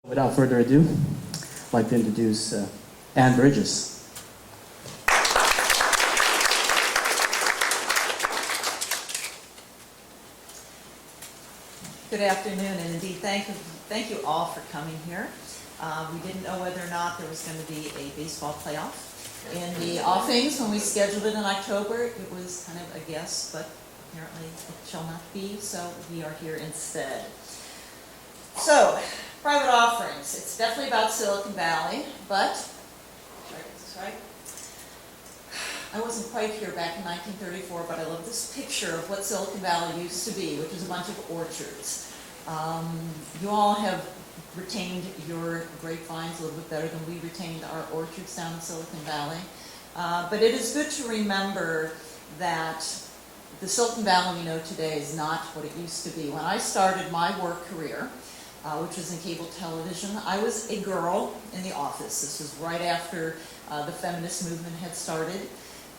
Without further ado, I'd like to introduce Ann Burgess. Good afternoon, and indeed thank you all for coming here. We didn't know whether or not there was going to be a baseball playoff in the offings when we scheduled it in October. It was kind of a guess, but apparently it shall not be, so we are here instead. So, private offerings. It's definitely about Silicon Valley, but, should I get this right? I wasn't quite here back in 1934, but I love this picture of what Silicon Valley used to be, which is a bunch of orchards. You all have retained your grapevines a little bit better than we retained our orchards down in Silicon Valley. But it is good to remember that the Silicon Valley we know today is not what it used to be. When I started my work career, which was in cable television, I was a girl in the office. This was right after the feminist movement had started,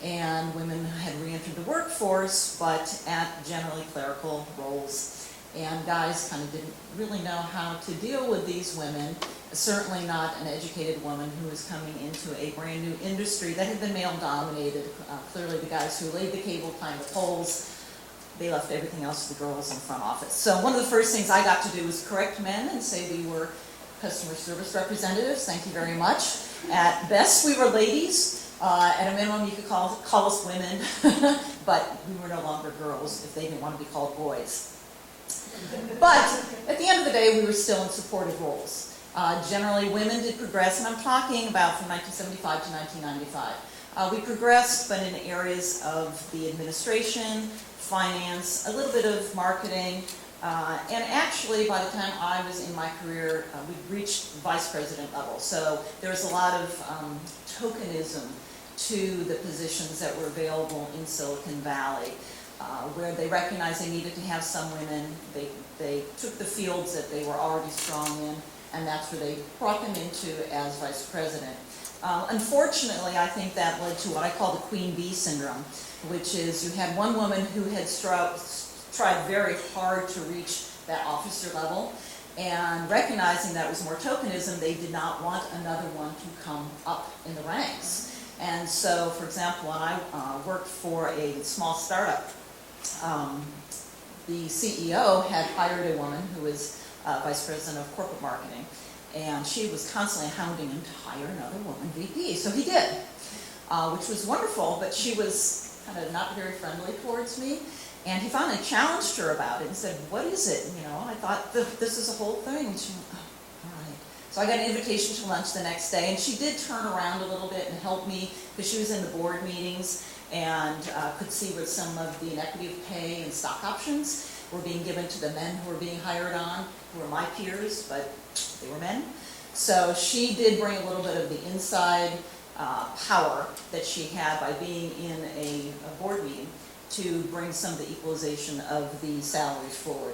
and women had re-entered the workforce, but at generally clerical roles. And guys kind of didn't really know how to deal with these women, certainly not an educated woman who was coming into a brand new industry that had been male-dominated. Clearly the guys who laid the cable, climbed the poles, they left everything else to the girls in the front office. So one of the first things I got to do was correct men and say we were customer service representatives. Thank you very much. At best, we were ladies. At a minimum, you could call us women, but we were no longer girls if they didn't want to be called boys. But at the end of the day, we were still in supportive roles. Generally, women did progress, and I'm talking about from 1975 to 1995. We progressed, but in areas of the administration, finance, a little bit of marketing, and actually by the time I was in my career, we reached vice president level. So there was a lot of tokenism to the positions that were available in Silicon Valley, where they recognized they needed to have some women. They took the fields that they were already strong in, and that's where they brought them into as vice president. Unfortunately, I think that led to what I call the Queen Bee syndrome, which is you had one woman who had tried very hard to reach that officer level, and recognizing that was more tokenism, they did not want another one to come up in the ranks. And so, for example, when I worked for a small startup, the CEO had hired a woman who was vice president of corporate marketing, and she was constantly hounding him to hire another woman VP. So he did, which was wonderful, but she was kind of not very friendly towards me. And he finally challenged her about it and said, "What is it?" You know, I thought, this is a whole thing. And she went, "Oh, all right." So I got an invitation to lunch the next day, and she did turn around a little bit and help me, because she was in the board meetings and could see where some of the inequity of pay and stock options were being given to the men who were being hired on, who were my peers, but they were men. So she did bring a little bit of the inside power that she had by being in a board meeting to bring some of the equalization of the salaries forward.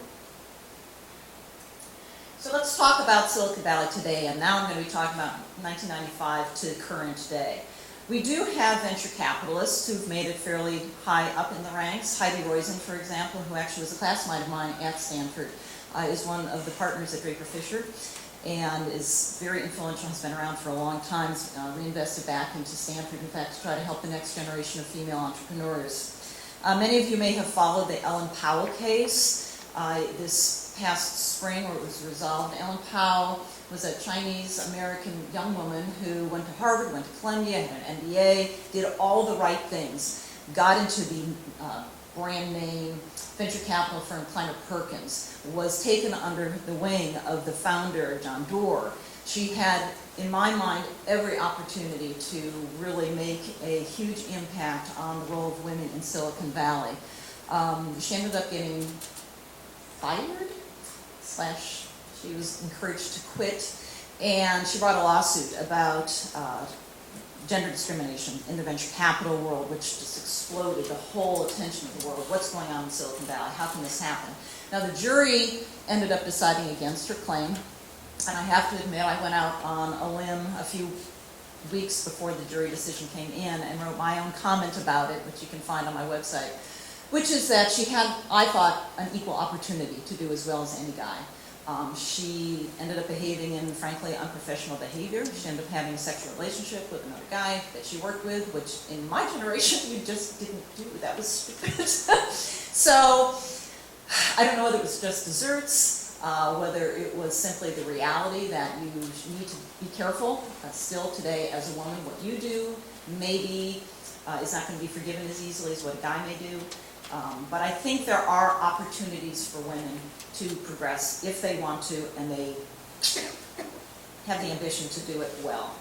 So let's talk about Silicon Valley today, and now I'm going to be talking about 1995 to current day. We do have venture capitalists who've made it fairly high up in the ranks. Heidi Roizen, for example, who actually was a classmate of mine at Stanford, is one of the partners at Draper Fisher and is very influential, has been around for a long time, reinvested back into Stanford, in fact, to try to help the next generation of female entrepreneurs. Many of you may have followed the Ellen Powell case this past spring, where it was resolved. Ellen Powell was a Chinese-American young woman who went to Harvard, went to Columbia, had an MBA, did all the right things, got into the brand name venture capital firm Kleiner Perkins, was taken under the wing of the founder, John Doerr. She had, in my mind, every opportunity to really make a huge impact on the role of women in Silicon Valley. She ended up getting fired, / she was encouraged to quit, and she brought a lawsuit about gender discrimination in the venture capital world, which just exploded the whole attention of the world. What's going on in Silicon Valley? How can this happen? Now, the jury ended up deciding against her claim, and I have to admit, I went out on a limb a few weeks before the jury decision came in and wrote my own comment about it, which you can find on my website, which is that she had, I thought, an equal opportunity to do as well as any guy. She ended up behaving in, frankly, unprofessional behavior. She ended up having a sexual relationship with another guy that she worked with, which in my generation you just didn't do. That was stupid. So I don't know whether it was just desserts, whether it was simply the reality that you need to be careful. Still today, as a woman, what you do maybe is not going to be forgiven as easily as what a guy may do. But I think there are opportunities for women to progress if they want to and they have the ambition to do it well.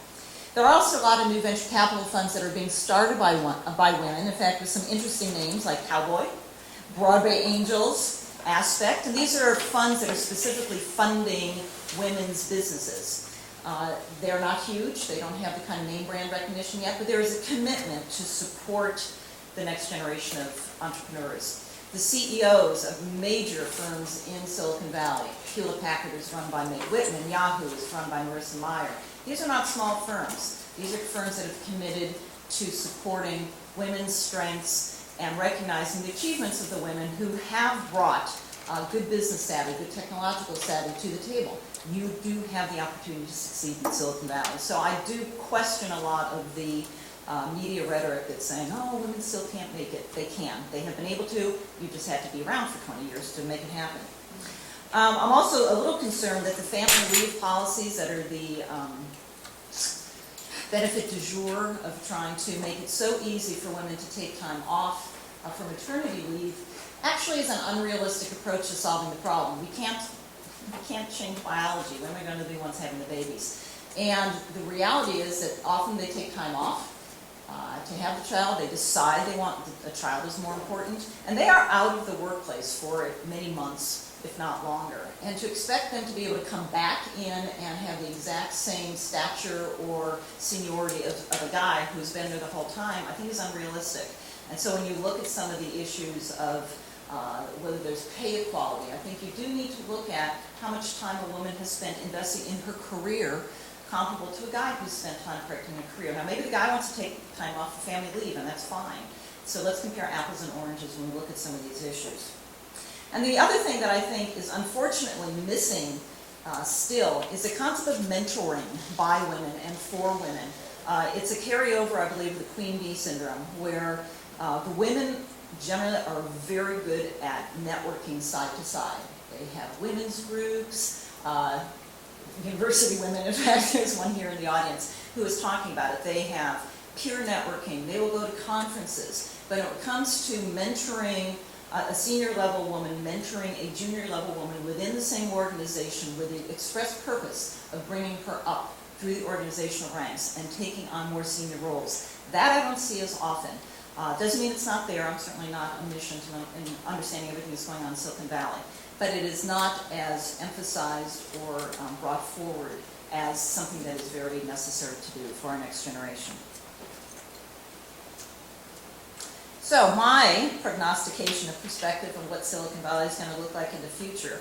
There are also a lot of new venture capital funds that are being started by women, in fact, with some interesting names like Cowboy, Broadway Angels, Aspect, and these are funds that are specifically funding women's businesses. They're not huge, they don't have the kind of name brand recognition yet, but there is a commitment to support the next generation of entrepreneurs. The CEOs of major firms in Silicon Valley, Hewlett-Packard is run by Meg Whitman, Yahoo is run by Marissa Mayer. These are not small firms. These are firms that have committed to supporting women's strengths and recognizing the achievements of the women who have brought good business savvy, good technological savvy to the table. You do have the opportunity to succeed in Silicon Valley. So I do question a lot of the media rhetoric that's saying, oh, women still can't make it. They can. They have been able to. You just had to be around for 20 years to make it happen. I'm also a little concerned that the family leave policies that are the benefit du jour of trying to make it so easy for women to take time off for maternity leave actually is an unrealistic approach to solving the problem. We can't change biology. Women are going to be the ones having the babies. And the reality is that often they take time off to have the child. They decide they want a child is more important, and they are out of the workplace for many months, if not longer. And to expect them to be able to come back in and have the exact same stature or seniority of a guy who's been there the whole time, I think is unrealistic. And so when you look at some of the issues of whether there's pay equality, I think you do need to look at how much time a woman has spent investing in her career comparable to a guy who's spent time correcting a career. Now maybe the guy wants to take time off for family leave, and that's fine. So let's compare apples and oranges when we look at some of these issues. And the other thing that I think is unfortunately missing still is the concept of mentoring by women and for women. It's a carryover, I believe, of the queen bee syndrome, where the women generally are very good at networking side to side. They have women's groups, university women, in fact, there's one here in the audience who is talking about it. They have peer networking, they will go to conferences, but when it comes to mentoring a senior level woman, mentoring a junior level woman within the same organization with the express purpose of bringing her up through the organizational ranks and taking on more senior roles, that I don't see as often. Doesn't mean it's not there. I'm certainly not omniscient in understanding everything that's going on in Silicon Valley. But it is not as emphasized or brought forward as something that is very necessary to do for our next generation. So my prognostication of perspective of what Silicon Valley is going to look like in the future,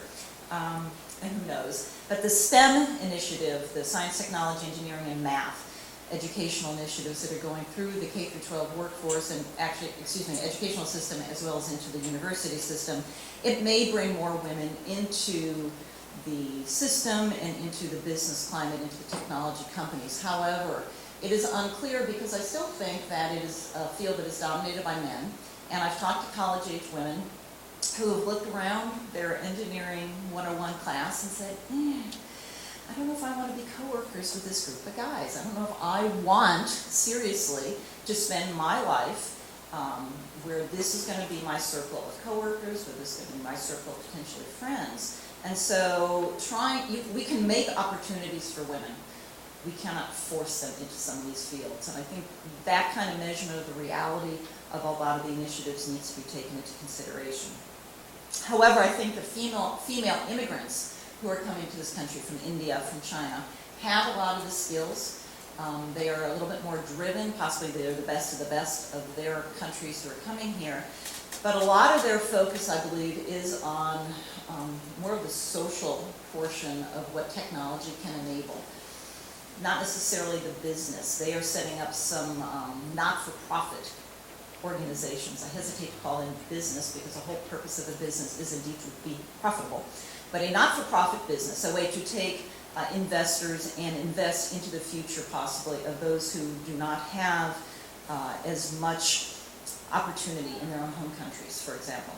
and who knows, but the STEM initiative, the science, technology, engineering, and math, educational initiatives that are going through the K-12 workforce and actually, educational system as well as into the university system, it may bring more women into the system and into the business climate, into the technology companies. However, it is unclear because I still think that it is a field that is dominated by men, and I've talked to college-age women who have looked around their engineering 101 class and said, I don't know if I want to be coworkers with this group of guys. I don't know if I want, seriously, to spend my life where this is going to be my circle of coworkers, where this is going to be my circle of potentially friends. And so we can make opportunities for women. We cannot force them into some of these fields. And I think that kind of measurement of the reality of a lot of the initiatives needs to be taken into consideration. However, I think the female immigrants who are coming to this country from India, from China, have a lot of the skills. They are a little bit more driven, possibly they're the best of their countries who are coming here. But a lot of their focus, I believe, is on more of the social portion of what technology can enable. Not necessarily the business. They are setting up some not-for-profit organizations. I hesitate to call them business because the whole purpose of a business is indeed to be profitable. but a not-for-profit business, a way to take investors and invest into the future possibly of those who do not have as much opportunity in their own home countries, for example.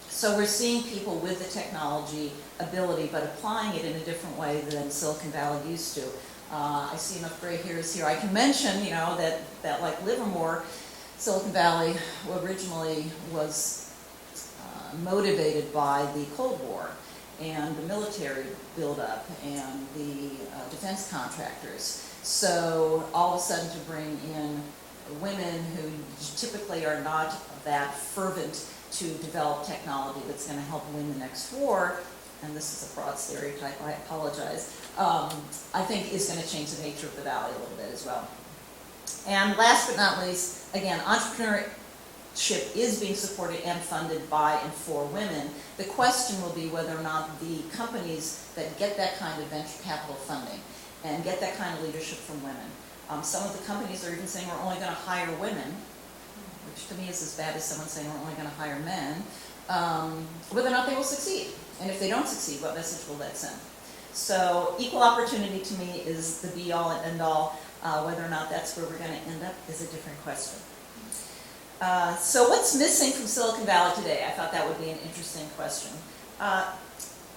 So we're seeing people with the technology ability, but applying it in a different way than Silicon Valley used to. I see enough gray hairs here. I can mention, that like Livermore, Silicon Valley originally was motivated by the Cold War and the military buildup and the defense contractors. So all of a sudden to bring in women who typically are not that fervent to develop technology that's going to help win the next war, and this is a broad stereotype, I apologize, I think is going to change the nature of the valley a little bit as well. And last but not least, again, entrepreneurship is being supported and funded by and for women. The question will be whether or not the companies that get that kind of venture capital funding and get that kind of leadership from women, some of the companies are even saying we're only going to hire women, which to me is as bad as someone saying we're only going to hire men, whether or not they will succeed. And if they don't succeed, what message will that send? So equal opportunity to me is the be-all and end-all. Whether or not that's where we're going to end up is a different question. So what's missing from Silicon Valley today? I thought that would be an interesting question. I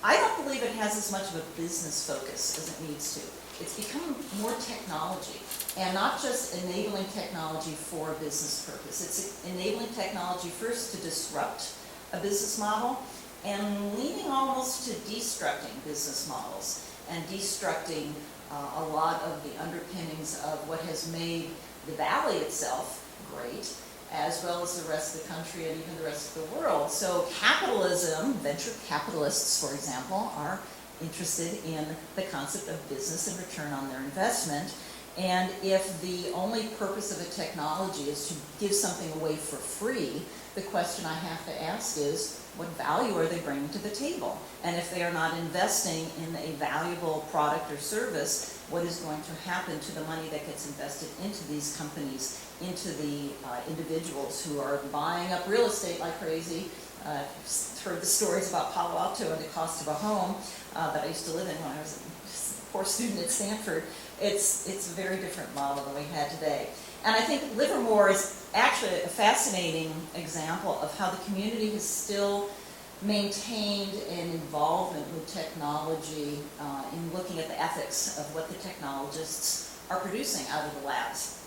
don't believe it has as much of a business focus as it needs to. It's become more technology, and not just enabling technology for a business purpose. It's enabling technology first to disrupt a business model and leaning almost to destructing business models and destructing a lot of the underpinnings of what has made the valley itself great, as well as the rest of the country and even the rest of the world. So capitalism, venture capitalists, for example, are interested in the concept of business and return on their investment. And if the only purpose of a technology is to give something away for free, the question I have to ask is, what value are they bringing to the table? And if they are not investing in a valuable product or service, what is going to happen to the money that gets invested into these companies, into the individuals who are buying up real estate like crazy? I've heard the stories about Palo Alto and the cost of a home that I used to live in when I was a poor student at Stanford. It's a very different model than we had today. And I think Livermore is actually a fascinating example of how the community has still maintained an involvement with technology in looking at the ethics of what the technologists are producing out of the labs.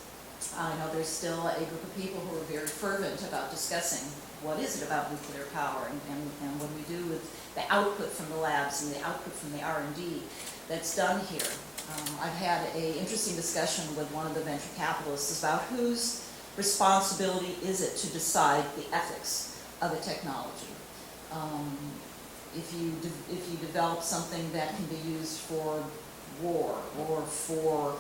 I know there's still a group of people who are very fervent about discussing what is it about nuclear power and what we do with the output from the labs and the output from the R&D that's done here. I've had an interesting discussion with one of the venture capitalists about whose responsibility is it to decide the ethics of a technology. If you develop something that can be used for war or for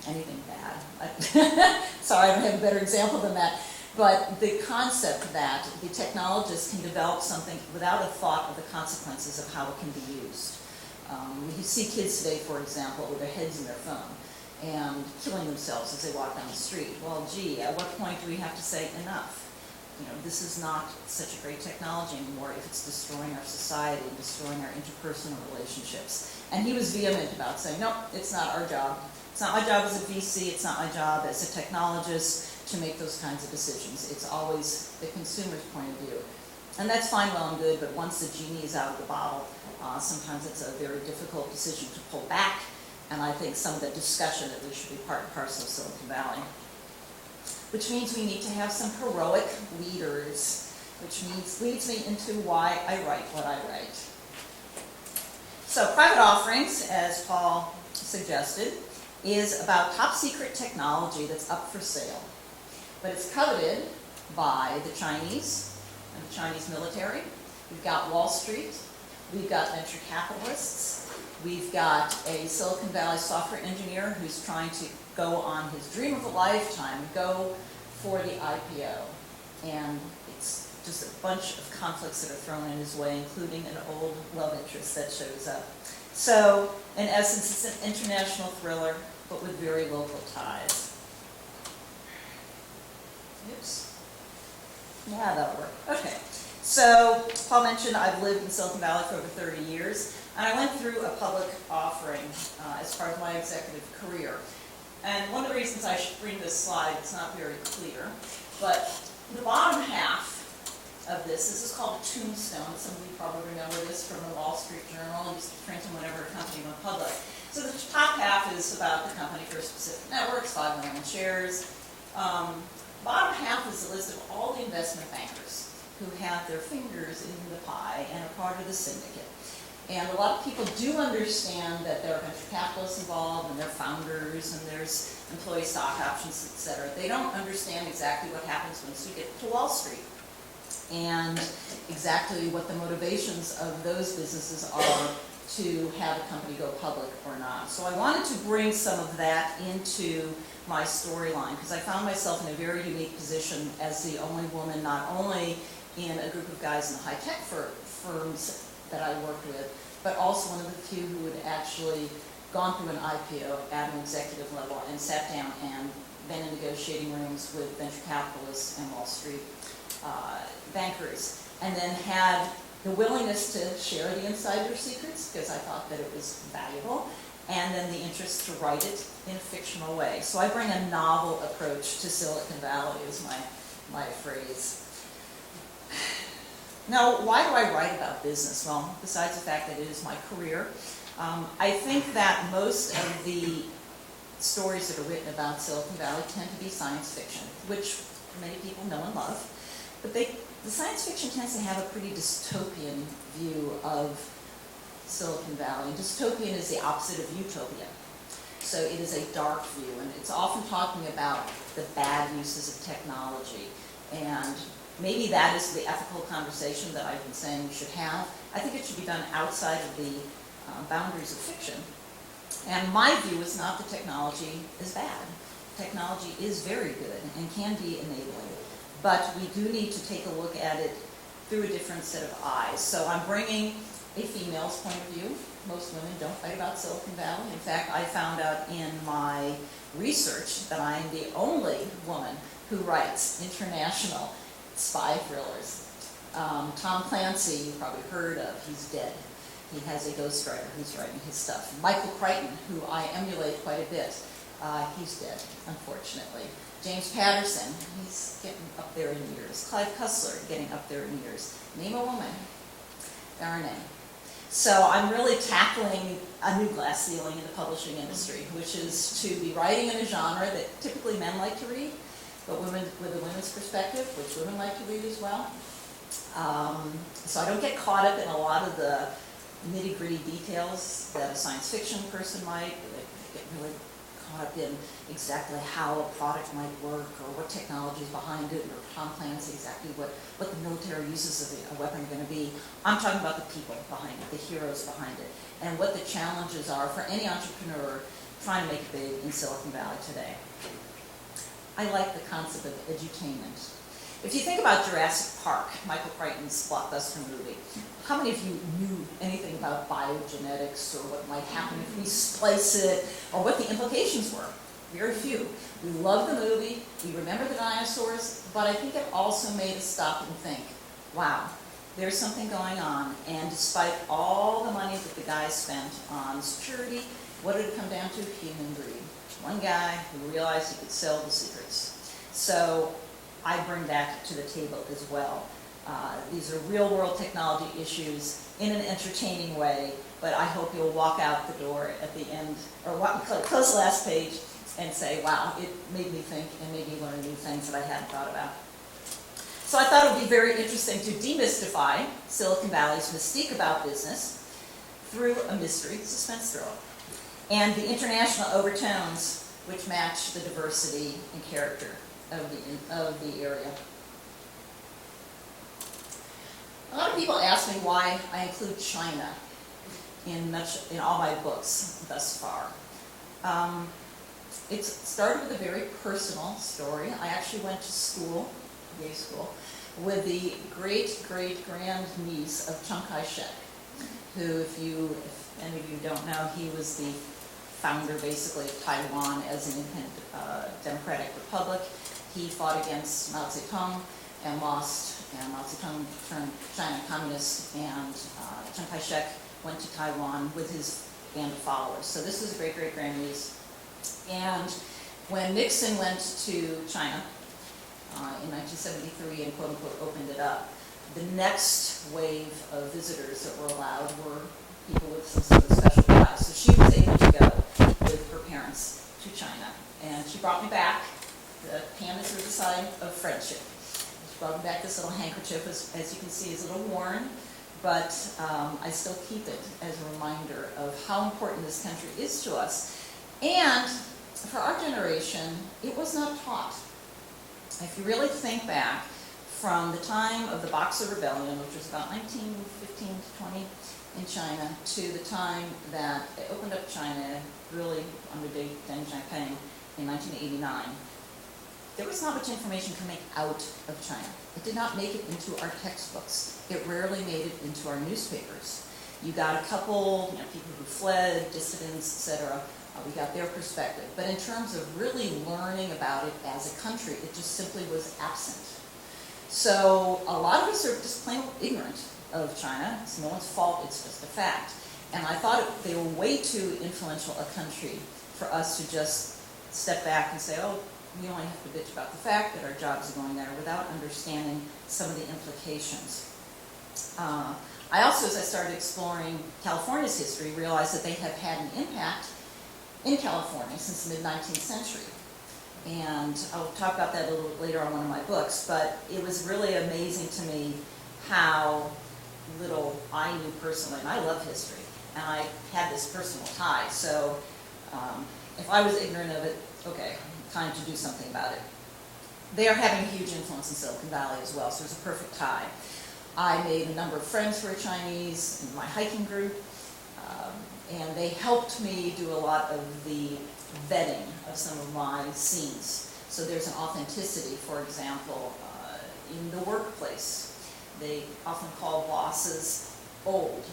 anything bad. Sorry, I don't have a better example than that. But the concept that the technologist can develop something without a thought of the consequences of how it can be used. You see kids today, for example, with their heads in their phone and killing themselves as they walk down the street. Well, gee, at what point do we have to say enough? This is not such a great technology anymore if it's destroying our society and destroying our interpersonal relationships. And he was vehement about saying, no, it's not our job. It's not my job as a VC, it's not my job as a technologist to make those kinds of decisions. It's always the consumer's point of view. And that's fine, well and good, but once the genie is out of the bottle, sometimes it's a very difficult decision to pull back, and I think some of the discussion at least should be part and parcel of Silicon Valley. Which means we need to have some heroic leaders, which leads me into why I write what I write. So private offerings, as Paul suggested, is about top secret technology that's up for sale. But it's coveted by the Chinese and the Chinese military. We've got Wall Street. We've got venture capitalists. We've got a Silicon Valley software engineer who's trying to go on his dream of a lifetime, go for the IPO. And it's just a bunch of conflicts that are thrown in his way, including an old love interest that shows up. So, in essence, it's an international thriller, but with very local ties. Oops. Yeah, that'll work. Okay. So Paul mentioned I've lived in Silicon Valley for over 30 years, and I went through a public offering as part of my executive career. And one of the reasons I should bring this slide, it's not very clear, but the bottom half of this is called a tombstone. Some of you probably remember this from the Wall Street Journal. It used to print them whenever a company went public. So the top half is about the company, First Pacific Networks, 5 million shares. Bottom half is a list of all the investment bankers who have their fingers in the pie and are part of the syndicate. And a lot of people do understand that there are venture capitalists involved, and there are founders, and there's employee stock options, et cetera. They don't understand exactly what happens once you get to Wall Street, and exactly what the motivations of those businesses are to have a company go public or not. So I wanted to bring some of that into my storyline, because I found myself in a very unique position as the only woman, not only in a group of guys in the high-tech firms that I worked with, but also one of the few who had actually gone through an IPO at an executive level and sat down and been in negotiating rooms with venture capitalists and Wall Street bankers, and then had the willingness to share the insider secrets because I thought that it was valuable, and then the interest to write it in a fictional way. So I bring a novel approach to Silicon Valley is my phrase. Now, why do I write about business? Well, besides the fact that it is my career, I think that most of the stories that are written about Silicon Valley tend to be science fiction, which many people know and love. But the science fiction tends to have a pretty dystopian view of Silicon Valley. Dystopian is the opposite of utopia. So it is a dark view, and it's often talking about the bad uses of technology. And maybe that is the ethical conversation that I've been saying we should have. I think it should be done outside of the boundaries of fiction. And my view is not that technology is bad. Technology is very good and can be enabling. But we do need to take a look at it through a different set of eyes. So I'm bringing a female's point of view. Most women don't write about Silicon Valley. In fact, I found out in my research that I am the only woman who writes international spy thrillers. Tom Clancy, you've probably heard of, he's dead. He has a ghostwriter who's writing his stuff. Michael Crichton, who I emulate quite a bit, he's dead, unfortunately. James Patterson, he's getting up there in years. Clive Cussler, getting up there in years. Name a woman. There are none. So I'm really tackling a new glass ceiling in the publishing industry, which is to be writing in a genre that typically men like to read, but women with a women's perspective, which women like to read as well. So I don't get caught up in a lot of the nitty-gritty details that a science fiction person might. They get really caught up in exactly how a product might work or what technology is behind it, or Tom Clancy, exactly what the military uses of a weapon are going to be. I'm talking about the people behind it, the heroes behind it, and what the challenges are for any entrepreneur trying to make it big in Silicon Valley today. I like the concept of edutainment. If you think about Jurassic Park, Michael Crichton's blockbuster movie, how many of you knew anything about biogenetics or what might happen if we splice it, or what the implications were? Very few. We love the movie, we remember the dinosaurs, but I think it also made us stop and think, wow, there's something going on, and despite all the money that the guys spent on security, what did it come down to? Human greed. One guy who realized he could sell the secrets. So I bring that to the table as well. These are real-world technology issues in an entertaining way, but I hope you'll walk out the door at the end, or close the last page, and say, wow, it made me think and made me learn new things that I hadn't thought about. So I thought it would be very interesting to demystify Silicon Valley's mystique about business through a mystery suspense thriller, and the international overtones which match the diversity and character of the area. A lot of people ask me why I include China in all my books thus far. It started with a very personal story. I actually went to school, gay school, with the great-great-grand niece of Chiang Kai-shek, who, if any of you don't know, he was the founder, basically, of Taiwan as an independent democratic republic. He fought against Mao Zedong. and lost, and Mao Zedong turned China communist, and Chiang Kai-shek went to Taiwan with his band of followers. So this was great-great-grandniece. And when Nixon went to China in 1973 and quote-unquote opened it up, the next wave of visitors that were allowed were people with some sort of special ties. So she was able to go with her parents to China. And she brought me back, the hand is the sign of friendship. She brought me back this little handkerchief, as you can see, is a little worn, but I still keep it as a reminder of how important this country is to us. And for our generation, it was not taught. If you really think back, from the time of the Boxer Rebellion, which was about 1915 to 20 in China, to the time that they opened up China, really under Deng Xiaoping in 1989, there was not much information coming out of China. It did not make it into our textbooks. It rarely made it into our newspapers. You got a couple, people who fled, dissidents, etc. We got their perspective. But in terms of really learning about it as a country, it just simply was absent. So a lot of us are just plain ignorant of China. It's no one's fault, it's just a fact. And I thought they were way too influential a country for us to just step back and say, oh, we only have to bitch about the fact that our jobs are going there without understanding some of the implications. I also, as I started exploring California's history, realized that they have had an impact in California since the mid-19th century. And I'll talk about that a little bit later on one of my books, but it was really amazing to me how little I knew personally, and I love history, and I had this personal tie, so if I was ignorant of it, okay, time to do something about it. They are having a huge influence in Silicon Valley as well, so there's a perfect tie. I made a number of friends who are Chinese in my hiking group, and they helped me do a lot of the vetting of some of my scenes. So there's an authenticity, for example, in the workplace. They often call bosses old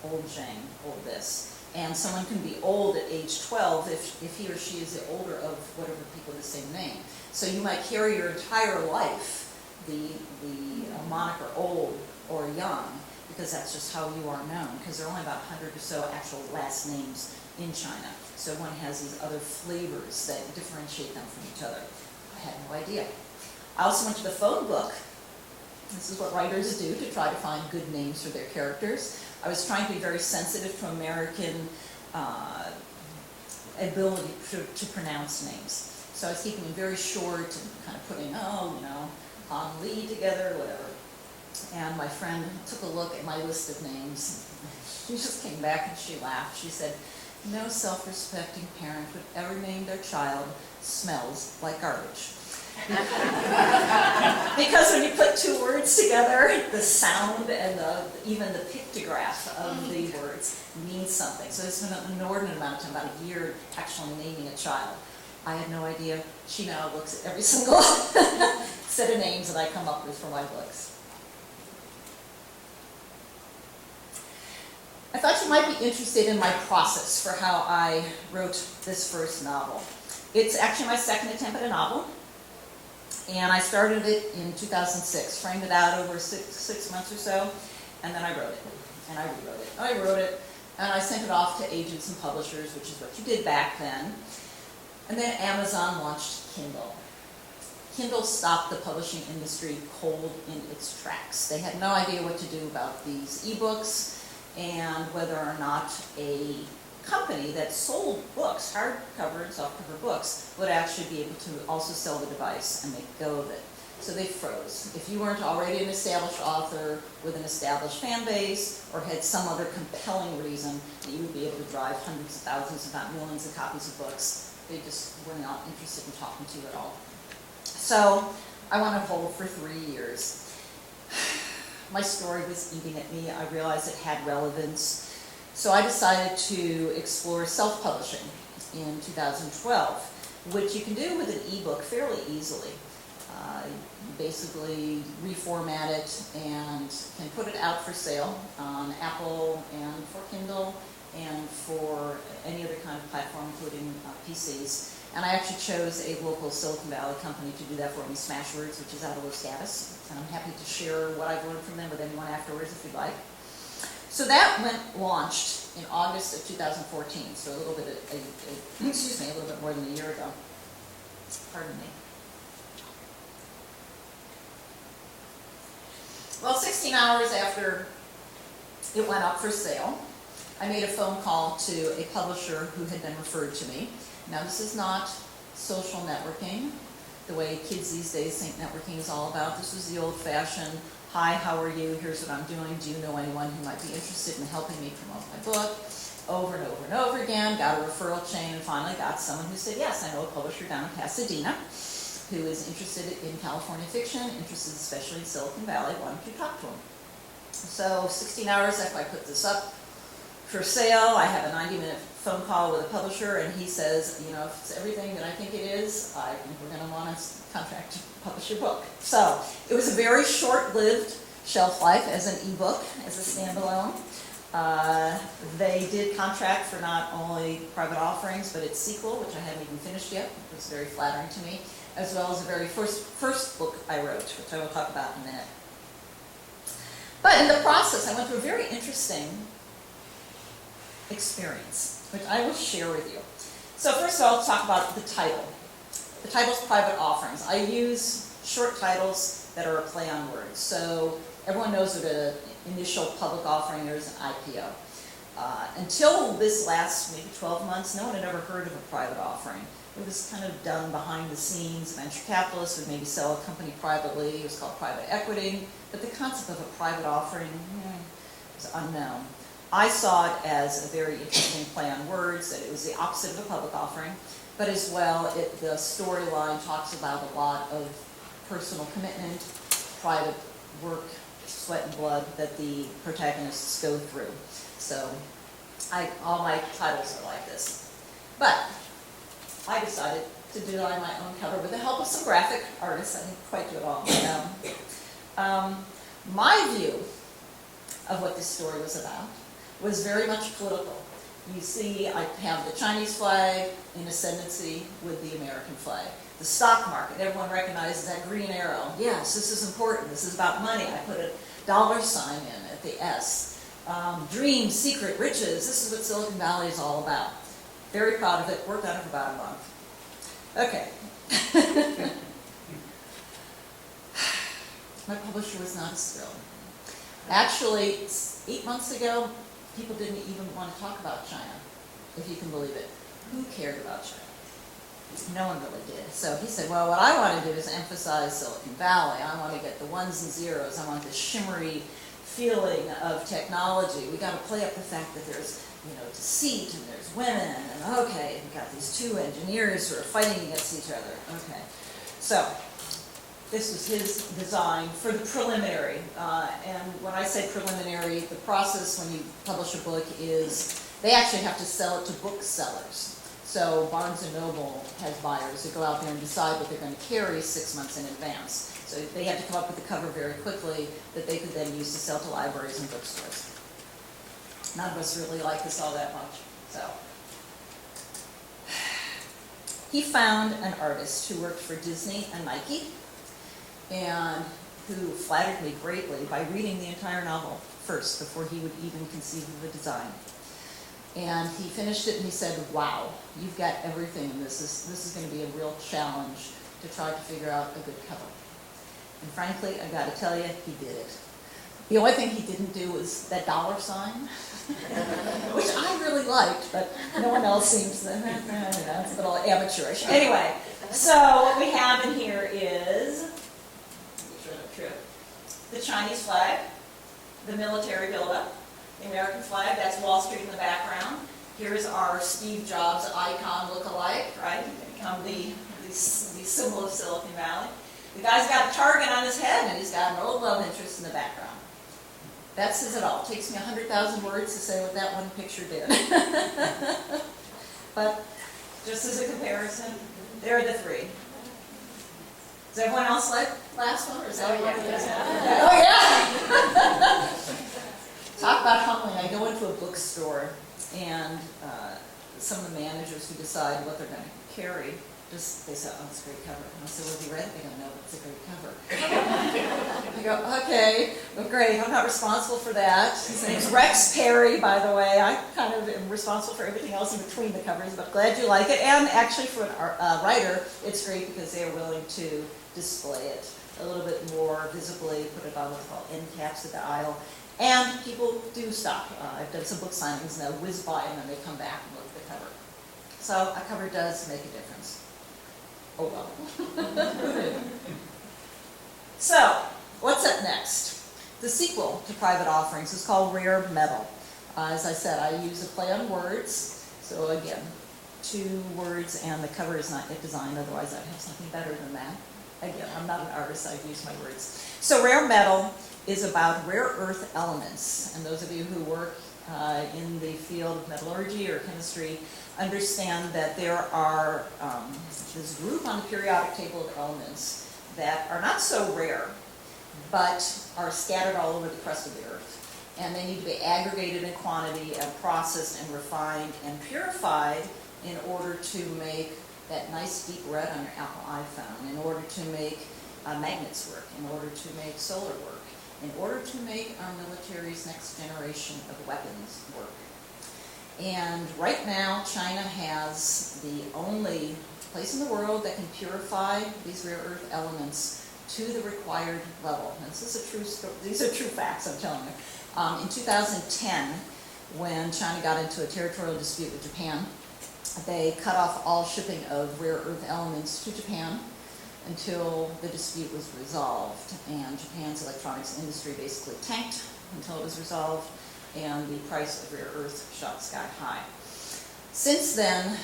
Zhang, old this. And someone can be old at age 12 if he or she is the older of whatever people with the same name. So you might carry your entire life the moniker old or young, because that's just how you are known, because there are only about 100 or so actual last names in China. So one has these other flavors that differentiate them from each other. I had no idea. I also went to the phone book. This is what writers do to try to find good names for their characters. I was trying to be very sensitive to American ability to pronounce names. So I was keeping them very short and kind of putting, Han Lee together, whatever. And my friend took a look at my list of names. She just came back and she laughed. She said, no self-respecting parent would ever name their child smells like garbage. Because when you put two words together, the sound and even the pictograph of the words means something. So it's been an inordinate amount of time, about a year actually naming a child. I had no idea. She now looks at every single set of names that I come up with for my books. I thought you might be interested in my process for how I wrote this first novel. It's actually my second attempt at a novel, and I started it in 2006, framed it out over six months or so, and then I wrote it, and I rewrote it. I wrote it, and I sent it off to agents and publishers, which is what you did back then, and then Amazon launched Kindle. Kindle stopped the publishing industry cold in its tracks. They had no idea what to do about these ebooks, and whether or not a company that sold books, hardcover and softcover books, would actually be able to also sell the device and make a go of it. So they froze. If you weren't already an established author with an established fan base, or had some other compelling reason that you would be able to drive hundreds of thousands, if not millions of copies of books, they just were not interested in talking to you at all. So I went on hold for 3 years. My story was eating at me. I realized it had relevance. So I decided to explore self-publishing in 2012, which you can do with an ebook fairly easily. You basically reformat it and can put it out for sale on Apple and for Kindle and for any other kind of platform, including PCs. And I actually chose a local Silicon Valley company to do that for me, Smashwords, which is out of Los Gatos. And I'm happy to share what I've learned from them with anyone afterwards if you'd like. So that launched in August of 2014, so a little bit, a little bit more than a year ago. Pardon me. Well, 16 hours after it went up for sale, I made a phone call to a publisher who had been referred to me. Now, this is not social networking, the way kids these days think networking is all about. This was the old-fashioned, hi, how are you, here's what I'm doing, do you know anyone who might be interested in helping me promote my book? Over and over and over again, got a referral chain, and finally got someone who said, yes, I know a publisher down in Pasadena who is interested in California fiction, interested especially in Silicon Valley, why don't you talk to him? So 16 hours after I put this up for sale, I have a 90-minute phone call with a publisher, and he says, you know, if it's everything that I think it is, I think we're going to want to contract to publish your book. So it was a very short-lived shelf life as an ebook, as a standalone. They did contract for not only private offerings, but its sequel, which I hadn't even finished yet. It was very flattering to me, as well as the very first book I wrote, which I will talk about in a minute. But in the process, I went through a very interesting experience, which I will share with you. So first of all, let's talk about the title. The title's private offerings. I use short titles that are a play on words. So everyone knows that an initial public offering, there's an IPO. Until this last maybe 12 months, no one had ever heard of a private offering. It was kind of done behind the scenes. Venture capitalists would maybe sell a company privately. It was called private equity. But the concept of a private offering was unknown. I saw it as a very interesting play on words, that it was the opposite of a public offering, but as well, the storyline talks about a lot of personal commitment, private work, sweat and blood that the protagonists go through. So all my titles are like this. But I decided to design my own cover with the help of some graphic artists. I didn't quite do it all on my own. My view of what this story was about was very much political. You see, I have the Chinese flag in ascendancy with the American flag. The stock market, everyone recognizes that green arrow. Yes, this is important. This is about money. I put a dollar sign in at the S. Dreams, secret, riches. This is what Silicon Valley is all about. Very proud of it. Worked on it for about a month. Okay. My publisher was not as thrilled. Actually, 8 months ago, people didn't even want to talk about China, if you can believe it. Who cared about China? No one really did. So he said, well, what I want to do is emphasize Silicon Valley. I want to get the ones and zeros. I want this shimmery feeling of technology. We got to play up the fact that there's, deceit and there's women, and okay, we got these two engineers who are fighting against each other. Okay. So this was his design for the preliminary. And when I say preliminary, the process when you publish a book is they actually have to sell it to booksellers. So Barnes & Noble has buyers that go out there and decide what they're going to carry 6 months in advance. So they had to come up with a cover very quickly that they could then use to sell to libraries and bookstores. None of us really like this all that much. So he found an artist who worked for Disney and Nike, and who flattered me greatly by reading the entire novel first before he would even conceive of the design. And he finished it and he said, wow, you've got everything, and this is going to be a real challenge to try to figure out a good cover. And frankly, I got to tell you, he did it. The only thing he didn't do was that dollar sign, which I really liked, but no one else seems to, it's a little amateurish. Anyway, so what we have in here is the Chinese flag, the military buildup, the American flag, that's Wall Street in the background. Here's our Steve Jobs icon look-alike, right? Become the symbol of Silicon Valley. The guy's got a target on his head, and he's got an old love interest in the background. That says it all. It takes me 100,000 words to say what that one picture did. But just as a comparison, there are the three. Does everyone else like last one? Or is that Oh, yeah! Talk about humbling. I go into a bookstore, and some of the managers who decide what they're going to carry, just they say, oh, it's a great cover. And I say, well, have you read it? They go, no, but it's a great cover. I go, okay, well, great. I'm not responsible for that. His name's Rex Perry, by the way. I kind of am responsible for everything else in between the covers, but glad you like it. And actually, for a writer, it's great because they are willing to display it a little bit more visibly, put it on what's called end caps of the aisle. And people do stop. I've done some book signings and they'll whiz by and then they come back and look at the cover. So a cover does make a difference. Oh well. So, what's up next? The sequel to Private Offerings is called Rare Metal. As I said, I use a play on words. So again, 2 words and the cover is not yet designed, otherwise I'd have something better than that. Again, I'm not an artist, I use my words. So Rare Metal is about rare earth elements. And those of you who work in the field of metallurgy or chemistry understand that there are this group on the periodic table of elements that are not so rare, but are scattered all over the crust of the earth. And they need to be aggregated in quantity and processed and refined and purified in order to make that nice deep red on your Apple iPhone, in order to make magnets work, in order to make solar work, in order to make our military's next generation of weapons work. And right now, China has the only place in the world that can purify these rare earth elements to the required level. And this is a true story. These are true facts, I'm telling you. In 2010, when China got into a territorial dispute with Japan, they cut off all shipping of rare earth elements to Japan until the dispute was resolved. And Japan's electronics industry basically tanked until it was resolved, and the price of rare earth shot sky high. Since then,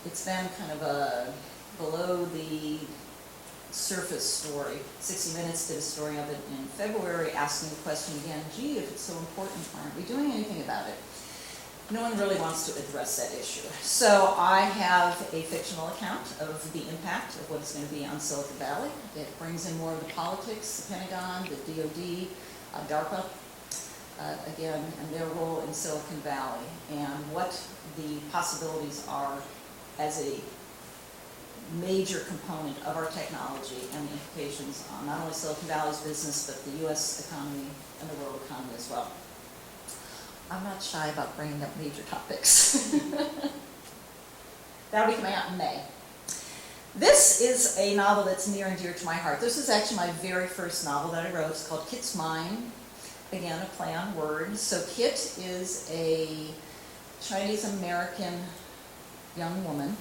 it's been kind of a below the surface story. 60 Minutes did a story of it in February, asking the question again, gee, if it's so important, why aren't we doing anything about it? No one really wants to address that issue. So I have a fictional account of the impact of what it's going to be on Silicon Valley. It brings in more of the politics, the Pentagon, the DoD, DARPA, again, and their role in Silicon Valley, and what the possibilities are as a major component of our technology and the implications on not only Silicon Valley's business, but the U.S. economy and the world economy as well. I'm not shy about bringing up major topics. That'll be coming out in May. This is a novel that's near and dear to my heart. This is actually my very first novel that I wrote. It's called Kit's Mine. Again, a play on words. So Kit is a Chinese-American young woman,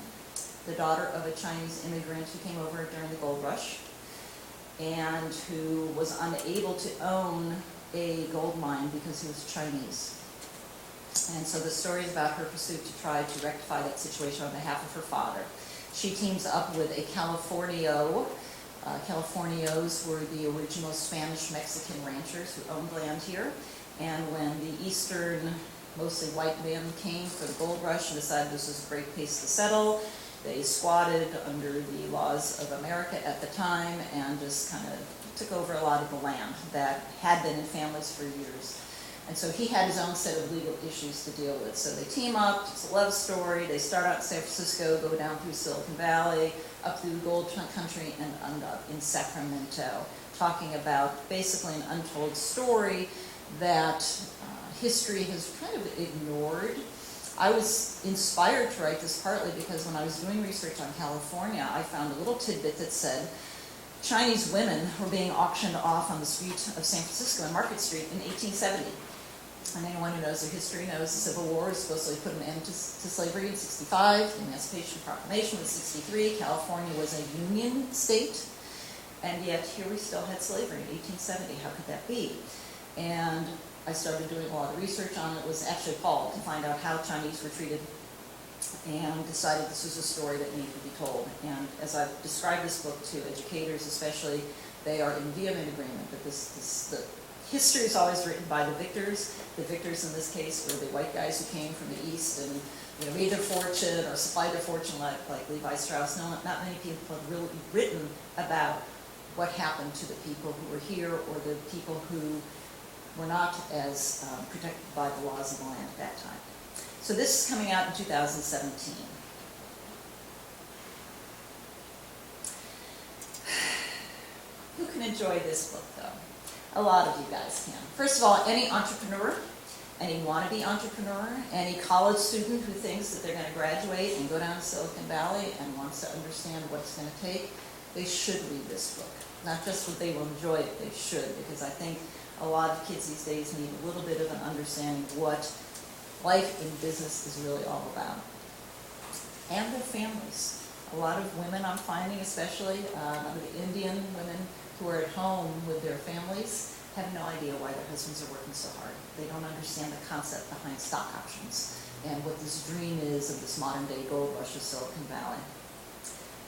the daughter of a Chinese immigrant who came over during the gold rush and who was unable to own a gold mine because he was Chinese. And so the story is about her pursuit to try to rectify that situation on behalf of her father. She teams up with a Californio. Californios were the original Spanish-Mexican ranchers who owned land here. And when the eastern, mostly white men came for the gold rush and decided this was a great place to settle, they squatted under the laws of America at the time and just kind of took over a lot of the land that had been in families for years. And so he had his own set of legal issues to deal with. So they team up, it's a love story. They start out in San Francisco, go down through Silicon Valley, up through the gold country, and end up in Sacramento, talking about basically an untold story that history has kind of ignored. I was inspired to write this partly because when I was doing research on California, I found a little tidbit that said Chinese women were being auctioned off on the street of San Francisco on Market Street in 1870. And anyone who knows their history knows the Civil War supposedly put an end to slavery in 65. The Emancipation Proclamation was 63. California was a union state. And yet here we still had slavery in 1870. How could that be? And I started doing a lot of research on it. Was actually appalled to find out how Chinese were treated, and decided this was a story that needed to be told. And as I've described this book to educators especially, they are in vehement agreement that the history is always written by the victors. The victors in this case were the white guys who came from the East and made their fortune or supplied their fortune like Levi Strauss. No, not many people have really written about what happened to the people who were here or the people who were not as protected by the laws of the land at that time. So this is coming out in 2017. Who can enjoy this book, though? A lot of you guys can. First of all, any entrepreneur, any wannabe entrepreneur, any college student who thinks that they're going to graduate and go down to Silicon Valley and wants to understand what it's going to take, they should read this book. Not just that they will enjoy it, they should, because I think a lot of kids these days need a little bit of an understanding of what life in business is really all about. And their families. A lot of women I'm finding, especially the Indian women who are at home with their families, have no idea why their husbands are working so hard. They don't understand the concept behind stock options and what this dream is of this modern day gold rush of Silicon Valley.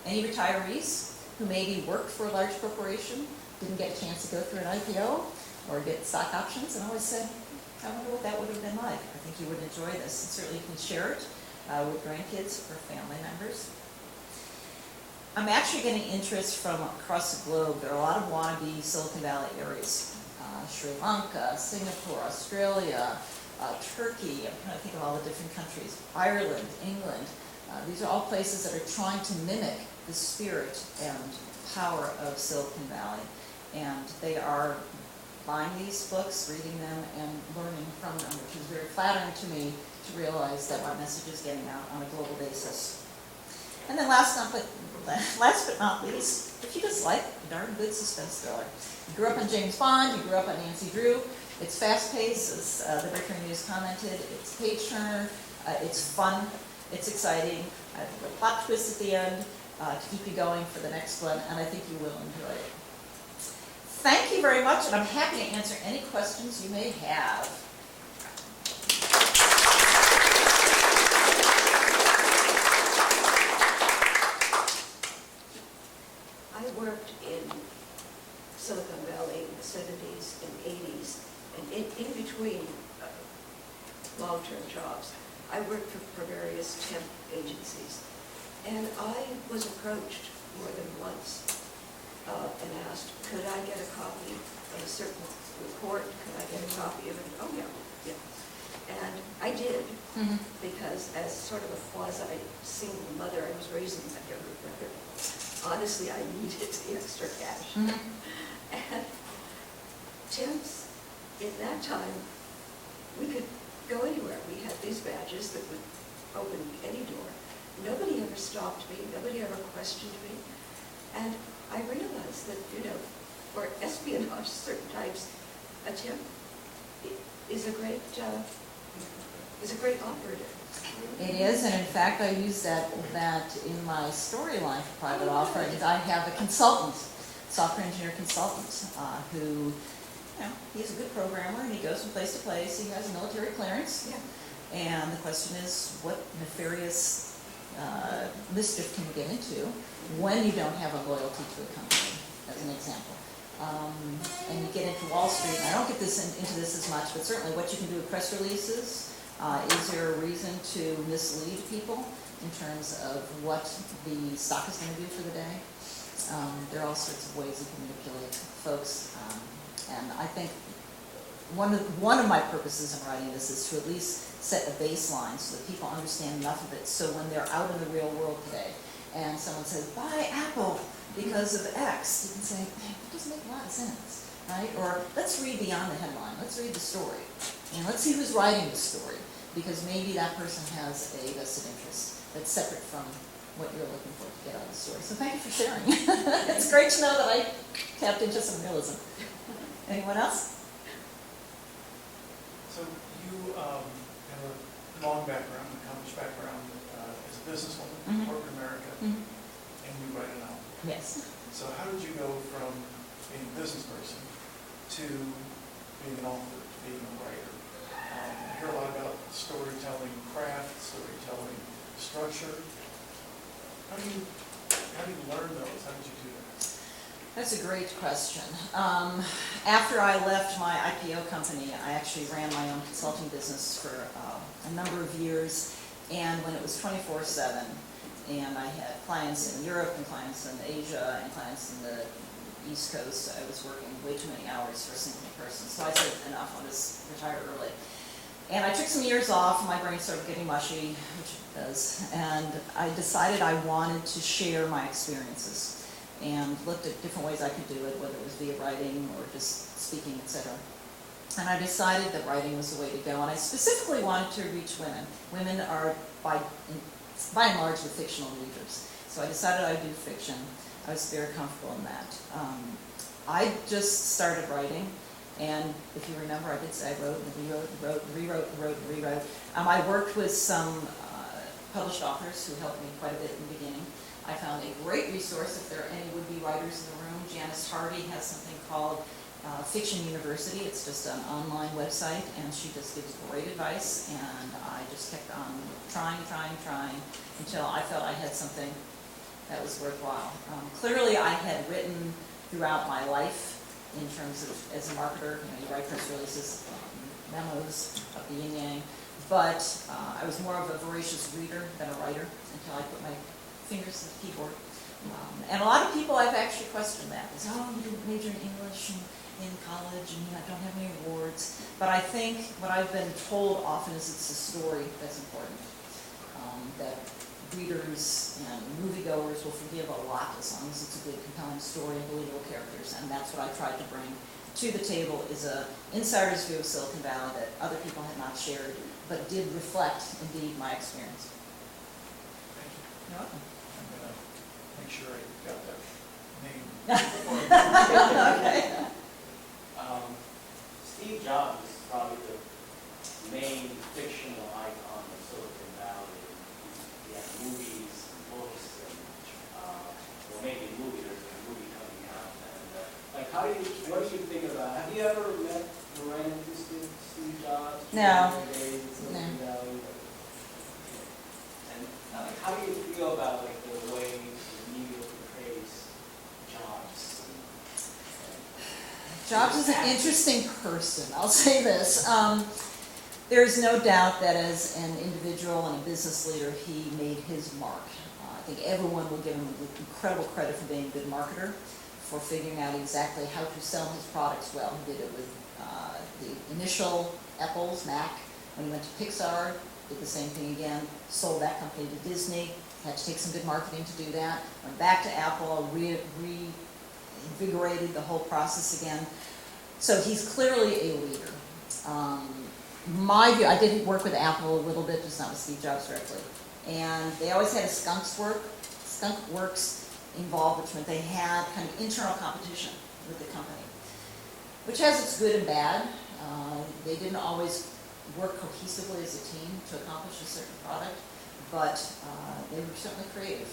Any retirees who maybe worked for a large corporation, didn't get a chance to go through an IPO or get stock options, and always said, I wonder what that would have been like. I think you would enjoy this, and certainly you can share it with grandkids or family members. I'm actually getting interest from across the globe. There are a lot of wannabe Silicon Valley areas. Sri Lanka, Singapore, Australia, Turkey, I'm trying to think of all the different countries, Ireland, England. These are all places that are trying to mimic the spirit and power of Silicon Valley. And they are buying these books, reading them, and learning from them, which is very flattering to me to realize that my message is getting out on a global basis. And then last but not least, if you just like a darn good suspense thriller. You grew up on James Bond, you grew up on Nancy Drew. It's fast-paced, as the Breaker News commented. It's page-turner, it's fun, it's exciting. A plot twist at the end to keep you going for the next one, and I think you will enjoy it. Thank you very much, and I'm happy to answer any questions you may have. I worked in Silicon Valley in the 70s and 80s, and in between long-term jobs, I worked for various temp agencies. And I was approached more than once and asked, could I get a copy of a certain report? Could I get a copy of it? Oh, yeah. And I did, because as sort of a quasi-single mother, I was raising my younger brother. Honestly, I needed the extra cash. And temps, in that time, we could go anywhere. We had these badges that would open any door. Nobody ever stopped me. Nobody ever questioned me. And I realized that, for espionage, certain types, a temp is a great operative. It is, and in fact, I use that in my storyline for private offerings. I have a consultant, software engineer consultant, who, he's a good programmer, and he goes from place to place. He has a military clearance, and the question is, what nefarious mischief can you get into when you don't have a loyalty to a company, as an example. And you get into Wall Street, and I don't get into this as much, but certainly what you can do with press releases. Is there a reason to mislead people in terms of what the stock is going to do for the day? There are all sorts of ways you can manipulate folks, and I think one of my purposes in writing this is to at least set a baseline so that people understand enough of it, so when they're out in the real world today and someone says, buy Apple because of X, you can say, hey, that doesn't make a lot of sense, right? Or let's read beyond the headline, let's read the story, and let's see who's writing the story, because maybe that person has a vested interest that's separate from what you're looking for to get out of the story. So thank you for sharing. It's great to know that I tapped into some realism. Anyone else? So you have a long background, accomplished background as a businesswoman in corporate America, and you write a novel. Yes. So how did you go from being a business person to being an author, to being a writer? I hear a lot about storytelling craft, storytelling structure. How do you learn those? How did you do that? That's a great question. After I left my IPO company, I actually ran my own consulting business for a number of years, and when it was 24/7, and I had clients in Europe and clients in Asia and clients in the East Coast, I was working way too many hours for a single person. So I said, enough, I'll just retire early. And I took some years off, my brain started getting mushy, which it does, and I decided I wanted to share my experiences and looked at different ways I could do it, whether it was via writing or just speaking, etc. And I decided that writing was the way to go, and I specifically wanted to reach women. Women are, by and large, the fictional readers. So I decided I'd do fiction. I was very comfortable in that. I just started writing, and if you remember, I did say I wrote and rewrote. I worked with some published authors who helped me quite a bit in the beginning. I found a great resource if there are any would-be writers in the room. Janice Harvey has something called Fiction University. It's just an online website, and she just gives great advice, and I just kept on trying until I felt I had something that was worthwhile. Clearly, I had written throughout my life in terms of, as a marketer, you write press releases, memos of the yin yang, but I was more of a voracious reader than a writer until I put my fingers to the keyboard. And a lot of people I've actually questioned that. They say, oh, you didn't major in English in college and I don't have any awards. But I think what I've been told often is it's the story that's important. That readers and moviegoers will forgive a lot as long as it's a good, compelling story and believable characters. And that's what I tried to bring to the table, is a insider's view of Silicon Valley that other people had not shared, but did reflect, indeed, my experience. Thank you. You're welcome. I'm gonna make sure I got that name. Okay. Steve Jobs is probably the main fictional icon of Silicon Valley. He had movies, books, and well, maybe a movie. There's a movie coming out. And what do you think about? Have you ever met or ran into Steve Jobs? No. Days in Silicon No. Valley. And how do you feel about the way the media portrays Jobs? Jobs is an interesting person, I'll say this. There's no doubt that as an individual and a business leader, he made his mark. I think everyone will give him incredible credit for being a good marketer, for figuring out exactly how to sell his products well. He did it with the initial Apple's Mac. When he went to Pixar, did the same thing again, sold that company to Disney, had to take some good marketing to do that, went back to Apple, reinvigorated the whole process again. So he's clearly a leader. My view, I did work with Apple a little bit, just not with Steve Jobs directly. And they always had a skunk works involved, which meant they had kind of internal competition with the company, which has its good and bad. They didn't always work cohesively as a team to accomplish a certain product, but they were certainly creative.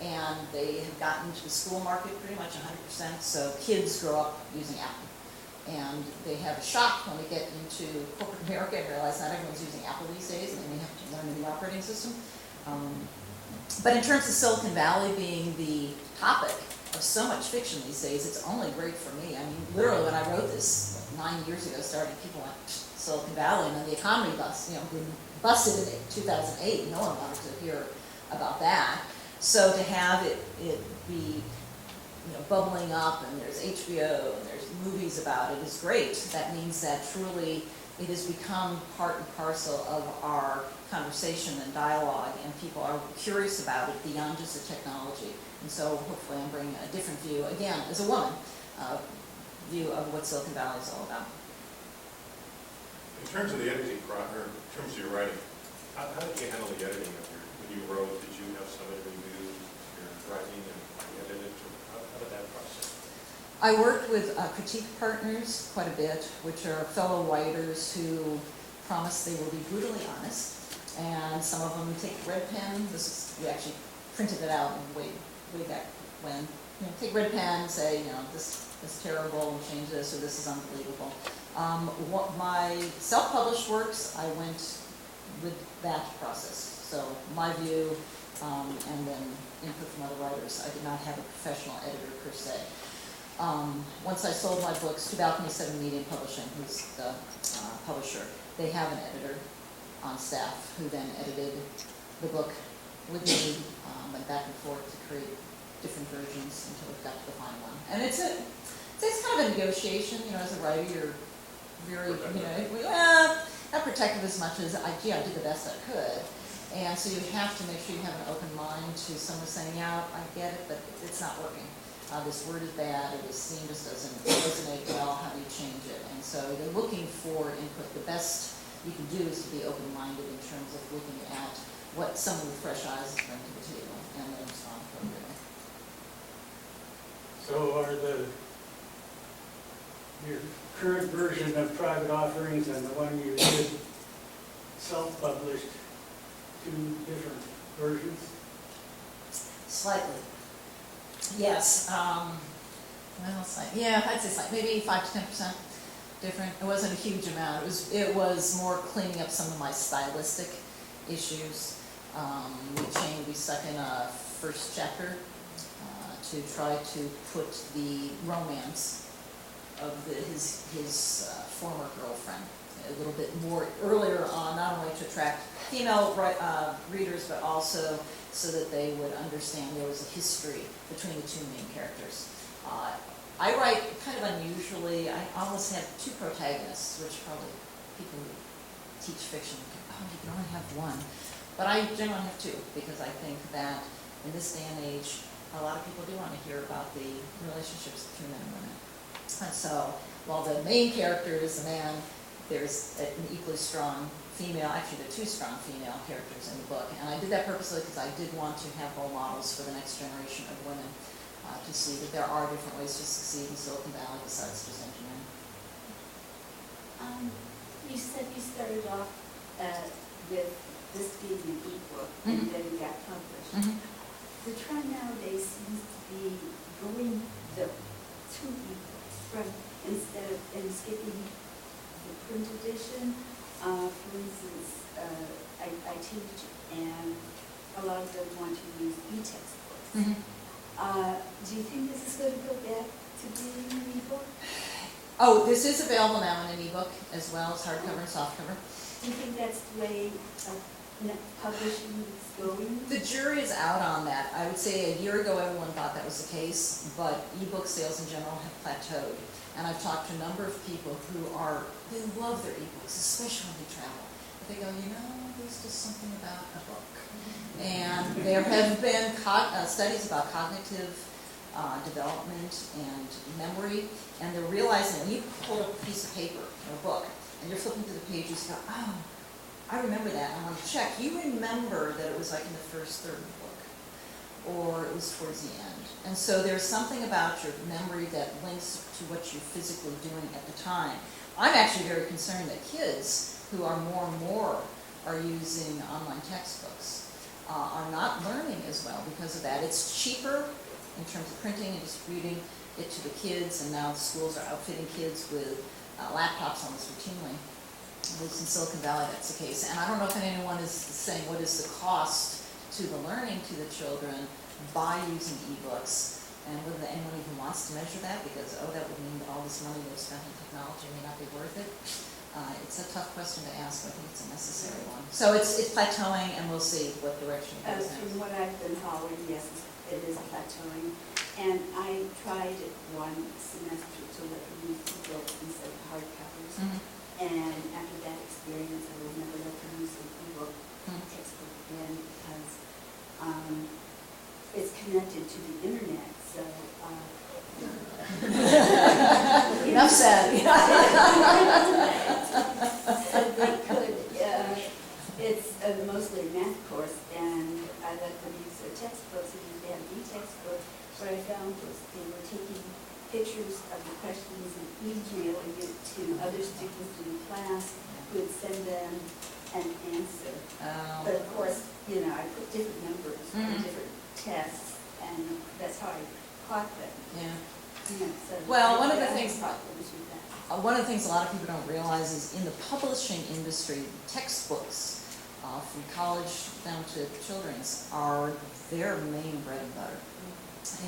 And they have gotten to the school market pretty much 100%, so kids grow up using Apple. And they have a shock when they get into corporate America and realize not everyone's using Apple these days, and they have to learn a new operating system. But in terms of Silicon Valley being the topic of so much fiction these days, it's only great for me. I mean, literally, when I wrote this 9 years ago, starting, people went, Silicon Valley, and then the economy busted in 2008. No one wanted to hear about that. So to have it be bubbling up, and there's HBO, and there's movies about it, is great. That means that truly it has become part and parcel of our conversation and dialogue, and people are curious about it beyond just the technology. And so hopefully I'm bringing a different view, again, as a woman, view of what Silicon Valley is all about. In terms of the editing process, or in terms of your writing, how did you handle the editing of when you wrote? Did you have somebody review your writing and edit it? How did that process? I worked with critique partners quite a bit, which are fellow writers who promise they will be brutally honest, and some of them take red pen. We actually printed it out way back when. Take red pen and say, this is terrible, and change this, or this is unbelievable. My self-published works, I went with that process. So my view, and then input from other writers. I did not have a professional editor per se. Once I sold my books to Balcony 7 Media Publishing, who's the publisher, they have an editor on staff who then edited the book with me, went back and forth to create different versions until we got to the final one. And it's kind of a negotiation, as a writer, you're very, not protective as much as, I did the best I could. And so you have to make sure you have an open mind to someone saying, yeah, I get it, but it's not working. This word is bad, or this scene just doesn't resonate well, how do you change it? And so they're looking for input. The best you can do is to be open-minded in terms of looking at what someone with fresh eyes is bringing to the table, and then respond appropriately. So are your current version of private offerings and the one you did self-published two different versions? Slightly. Yes, well, I'd say slightly, maybe 5 to 10% different. It wasn't a huge amount. It was more cleaning up some of my stylistic issues. We stuck in a first chapter to try to put the romance of his former girlfriend a little bit more earlier on, not only to attract female readers, but also so that they would understand there was a history between the two main characters. I write kind of unusually. I almost have two protagonists, which probably people who teach fiction, you can only have one. But I generally have two, because I think that in this day and age, a lot of people do want to hear about the relationships between men and women. And so, while the main character is a man, there's an equally strong female, actually there are two strong female characters in the book. And I did that purposely because I did want to have role models for the next generation of women to see that there are different ways to succeed in Silicon Valley besides just engineering. You said you started off with this being an e-book, and then you got published. The trend nowadays seems to be going to e-books instead of skipping the print edition. For instance, I teach, and a lot of them want to use e-textbooks. Do you think this is going to go back to being an e-book? Oh, this is available now in an e-book as well as hardcover and softcover. Do you think that's the way publishing is going? The jury is out on that. I would say a year ago everyone thought that was the case, but e-book sales in general have plateaued. And I've talked to a number of people who love their e-books, especially when they travel. But they go, there's just something about a book. And there have been studies about cognitive development and memory, and they're realizing when you pull up a piece of paper or a book, and you're flipping through the pages, you go, oh, I remember that. And I want to check. You remember that it was like in the first third of the book, or it was towards the end. And so there's something about your memory that links to what you're physically doing at the time. I'm actually very concerned that kids who are more and more are using online textbooks are not learning as well because of that. It's cheaper in terms of printing and distributing it to the kids, and now the schools are outfitting kids with laptops almost routinely. At least in Silicon Valley that's the case. And I don't know if anyone is saying what is the cost to the learning to the children by using e-books, and whether anyone even wants to measure that, because that would mean that all this money they've spent in technology may not be worth it. It's a tough question to ask, but I think it's a necessary one. So it's plateauing, and we'll see what direction it goes From in. what I've been following, yes, it is plateauing. And I tried one semester to let them use e-books instead of hardcovers. And after that experience, I would never let them use an e-book textbook again, because it's connected to the internet. So Enough said. so they could, it's mostly a math course, and I let them use their textbooks and use the e-textbook. What I found was they were taking pictures of the questions and emailing it to other students in the class who would send them an answer. But of course, I put different numbers for different tests, and that's how I caught them. Yeah. So Well, one of the I have things problems with that. One of the things a lot of people don't realize is in the publishing industry, textbooks from college down to children's are their main bread and butter.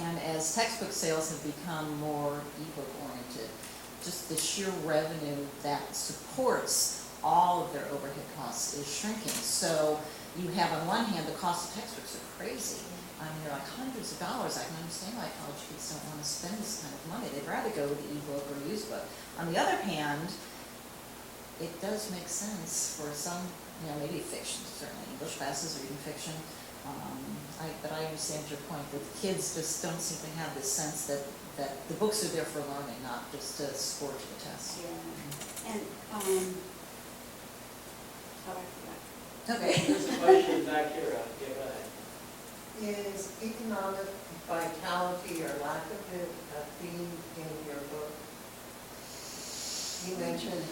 And as textbook sales have become more ebook oriented, just the sheer revenue that supports all of their overhead costs is shrinking. So you have on one hand the cost of textbooks are crazy. I mean, they're like hundreds of dollars. I can understand why college kids don't want to spend this kind of money. They'd rather go with the ebook or used book. On the other hand, it does make sense for some, maybe fiction, certainly English classes or even fiction. But I understand your point that the kids just don't seem to have this sense that the books are there for learning, not just to score to the test. Yeah, and, oh, I forgot. Okay. There's a question back here, yeah, go ahead. Is economic vitality or lack of it a theme in your book? You mentioned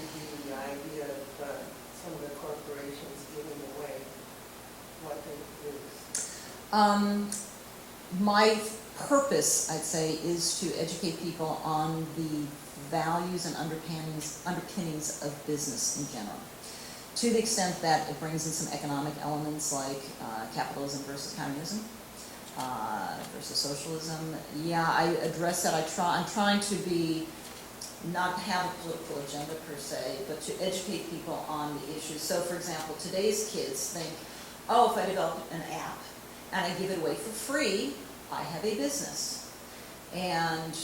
the idea of some of the corporations giving away what they produce. My purpose, I'd say, is to educate people on the values and underpinnings of business in general. To the extent that it brings in some economic elements like capitalism versus communism, versus socialism. Yeah, I address that. I'm trying to not have a political agenda per se, but to educate people on the issues. So for example, today's kids think, oh, if I develop an app and I give it away for free, I have a business. And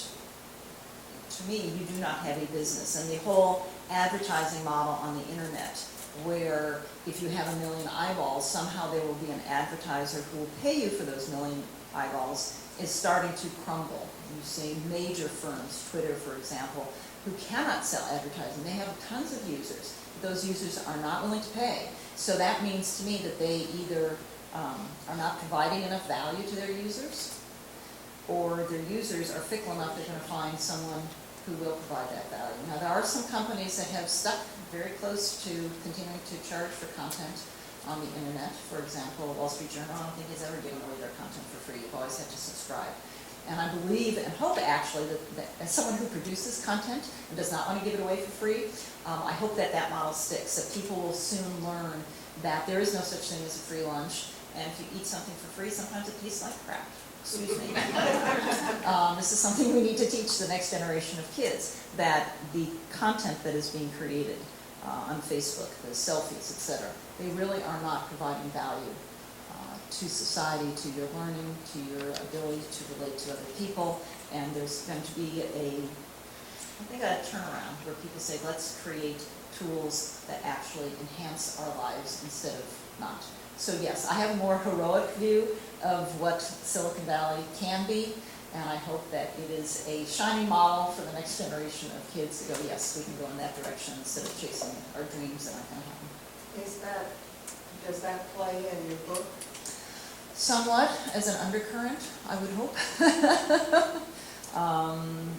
to me, you do not have a business. And the whole advertising model on the internet, where if you have 1 million eyeballs, somehow there will be an advertiser who will pay you for those 1 million eyeballs, is starting to crumble. You see major firms, Twitter for example, who cannot sell advertising. They have tons of users. Those users are not willing to pay. So that means to me that they either are not providing enough value to their users, or their users are fickle enough they're going to find someone who will provide that value. Now there are some companies that have stuck very close to continuing to charge for content on the internet. For example, Wall Street Journal, I don't think has ever given away their content for free. You've always had to subscribe. And I believe and hope actually that as someone who produces content and does not want to give it away for free, I hope that model sticks, that people will soon learn that there is no such thing as a free lunch, and if you eat something for free, sometimes it tastes like crap. Excuse me. This is something we need to teach the next generation of kids, that the content that is being created on Facebook, the selfies, etc., they really are not providing value to society, to your learning, to your ability to relate to other people. And there's going to be a turnaround where people say, let's create tools that actually enhance our lives instead of not. So yes, I have a more heroic view of what Silicon Valley can be, and I hope that it is a shining model for the next generation of kids to go, yes, we can go in that direction instead of chasing our dreams that aren't going to happen. Does that play in your book? Somewhat, as an undercurrent, I would hope.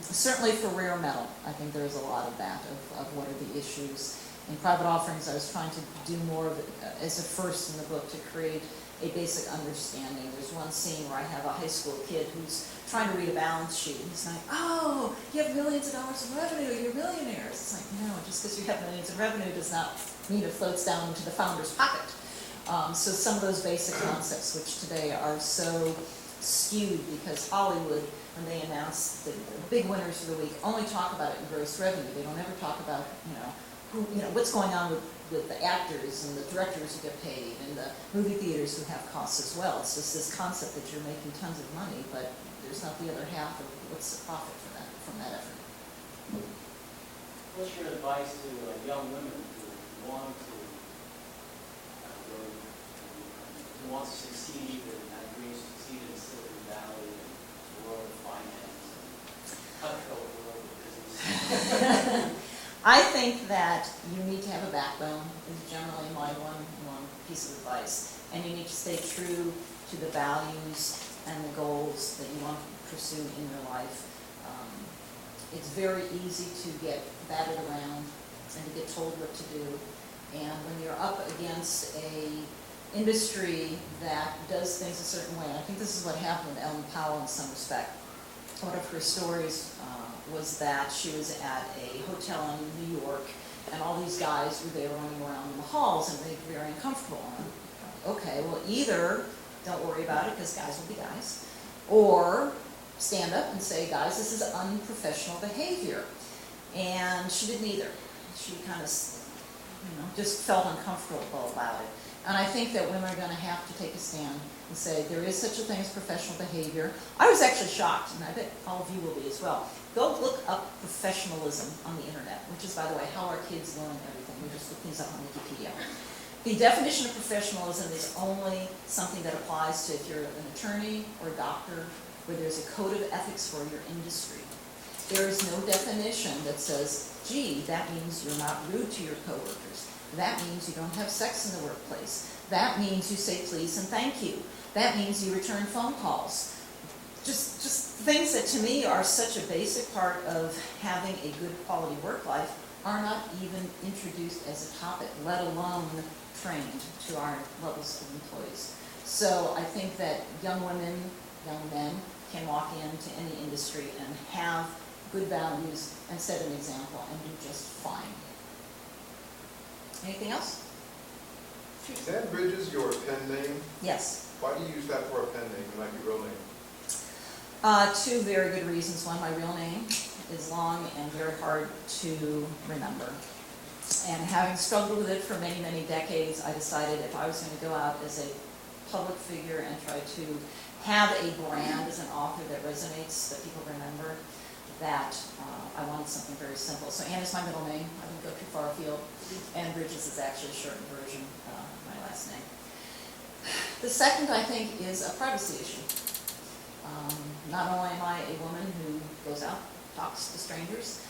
Certainly for rare metal, I think there is a lot of that, of what are the issues. In private offerings, I was trying to do more of it as a first in the book to create a basic understanding. There's one scene where I have a high school kid who's trying to read a balance sheet. And he's like, oh, you have millions of dollars of revenue, you're millionaires. It's like, no, just because you have millions of revenue does not mean it floats down into the founder's pocket. So some of those basic concepts, which today are so skewed because Hollywood, when they announce the big winners of the week, only talk about it in gross revenue. They don't ever talk about, what's going on with the actors and the directors who get paid and the movie theaters who have costs as well. It's just this concept that you're making tons of money, but there's not the other half of what's the profit from that effort. What's your advice to young women who want to succeed and have dreams to succeed in Silicon Valley and the world of finance and cutthroat world of business? I think that you need to have a backbone, is generally my one piece of advice. And you need to stay true to the values and the goals that you want to pursue in your life. It's very easy to get batted around and to get told what to do. And when you're up against a industry that does things a certain way, and I think this is what happened with Ellen Powell in some respect. One of her stories was that she was at a hotel in New York, and all these guys were there running around in the halls, and they were very uncomfortable. And, okay, well, either don't worry about it because guys will be guys, or stand up and say, guys, this is unprofessional behavior. And she did neither. She kind of, just felt uncomfortable about it. And I think that women are going to have to take a stand and say there is such a thing as professional behavior. I was actually shocked, and I bet all of you will be as well. Go look up professionalism on the internet, which is, by the way, how our kids learn everything Let me just look these up on Wikipedia. The definition of professionalism is only something that applies to if you're an attorney or a doctor, where there's a code of ethics for your industry. There is no definition that says, gee, that means you're not rude to your coworkers. That means you don't have sex in the workplace. That means you say please and thank you. That means you return phone calls. Just things that to me are such a basic part of having a good quality work life are not even introduced as a topic, let alone trained to our levels of employees. So I think that young women, young men can walk into any industry and have good values and set an example and do just fine. Anything else? Stan Bridges your pen name? Yes. Why do you use that for a pen name and not your real name? Two very good reasons. One, my real name is long and very hard to remember. And having struggled with it for many, many decades, I decided if I was going to go out as a public figure and try to have a brand as an author that resonates, that people remember, that I wanted something very simple. So Ann is my middle name. I didn't go too far afield. And Bridges is actually a shortened version of my last name. The second, I think, is a privacy issue. Not only am I a woman who goes out, talks to strangers,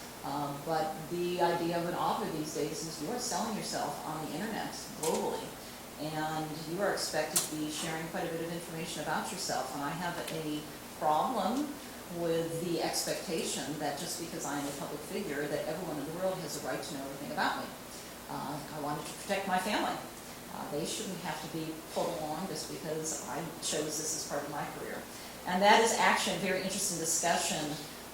but the idea of an author these days is you are selling yourself on the internet globally, and you are expected to be sharing quite a bit of information about yourself. And I have a problem with the expectation that just because I am a public figure, that everyone in the world has a right to know everything about me. I wanted to protect my family. They shouldn't have to be pulled along just because I chose this as part of my career. And that is actually a very interesting discussion.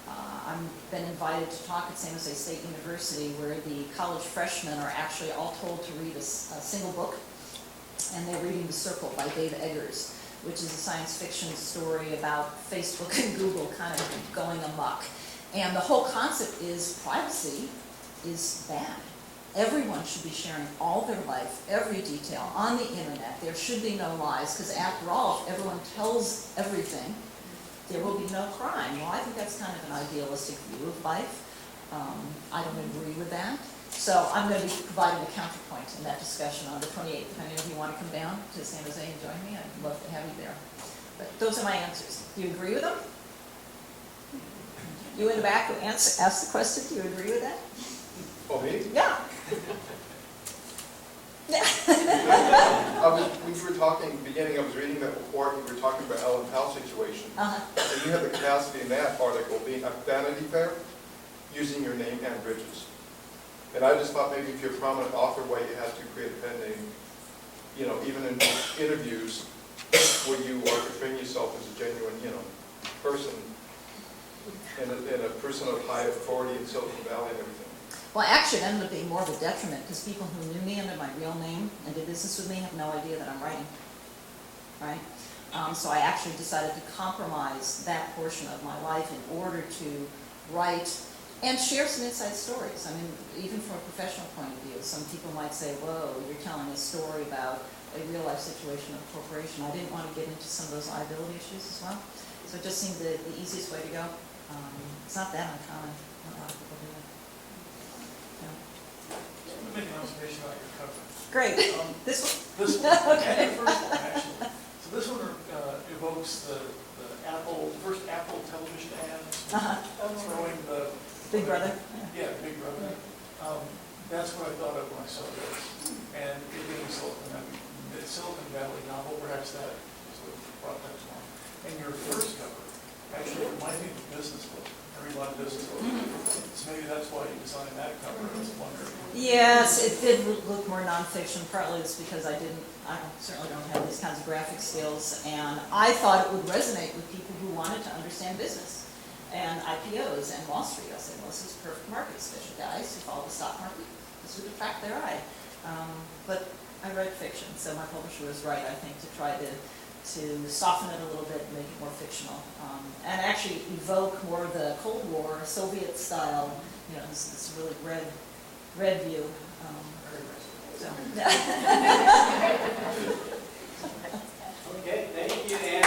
I've been invited to talk at San Jose State University, where the college freshmen are actually all told to read a single book, and they're reading The Circle by Dave Eggers, which is a science fiction story about Facebook and Google kind of going amok. And the whole concept is privacy is bad. Everyone should be sharing all their life, every detail on the internet. There should be no lies, because after all, if everyone tells everything, there will be no crime. Well, I think that's kind of an idealistic view of life. I don't agree with that. So I'm going to be providing a counterpoint in that discussion on the 28th. If any of you want to come down to San Jose and join me, I'd love to have you there. But those are my answers. Do you agree with them? You in the back who asked the question, do you agree with that? Oh, me? Yeah. When you were talking, beginning, I was reading that report, you were talking about Ellen Powell's situation. Uh-huh. And you had the capacity in that article being a Vanity Fair, using your name and Bridges. And I just thought maybe if you're a prominent author, why you had to create a pen name, you know, even in interviews where you are portraying yourself as a genuine, you know, person and a person of high authority in Silicon Valley and everything. Well, actually, it ended up being more of a detriment, because people who knew me under my real name and did business with me have no idea that I'm writing, right? So I actually decided to compromise that portion of my life in order to write and share some inside stories. I mean, even from a professional point of view, some people might say, whoa, you're telling a story about a real-life situation of a corporation. I didn't want to get into some of those liability issues as well. So it just seemed the easiest way to go. It's not that uncommon. A lot of people do it. Yeah. Let me make an observation about your cover. Great. This one? This one, Okay. the first one, actually. So this one evokes the first Apple television ads, throwing the... Big Brother? Yeah, Big Brother. That's what I thought of when I saw this. And it being a Silicon Valley novel, perhaps that is what brought that to mind. And your first cover actually reminded me of a business book. I read a lot of business books. So maybe that's why you designed that cover. I was wondering. Yes, it did look more nonfiction. Partly it's because I certainly don't have these kinds of graphic skills, and I thought it would resonate with people who wanted to understand business and IPOs and Wall Street. I said, well, this is perfect market, especially guys who follow the stock market. This would attract their eye. But I read fiction, so my publisher was right, I think, to try to soften it a little bit and make it more fictional, and actually evoke more of the Cold War, Soviet style, you know, this really red view. So. Okay, thank you, Anne.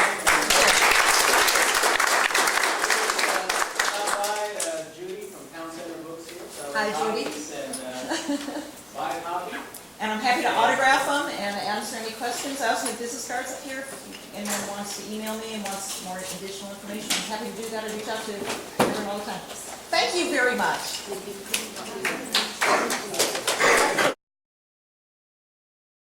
Stop by Judy from Town Center Books here. Hi, Judy. And buy a questions. I also have business cards up here. If anyone wants to email me and wants more additional information, I'm happy to do that or reach out to everyone all the time. Thank you very much.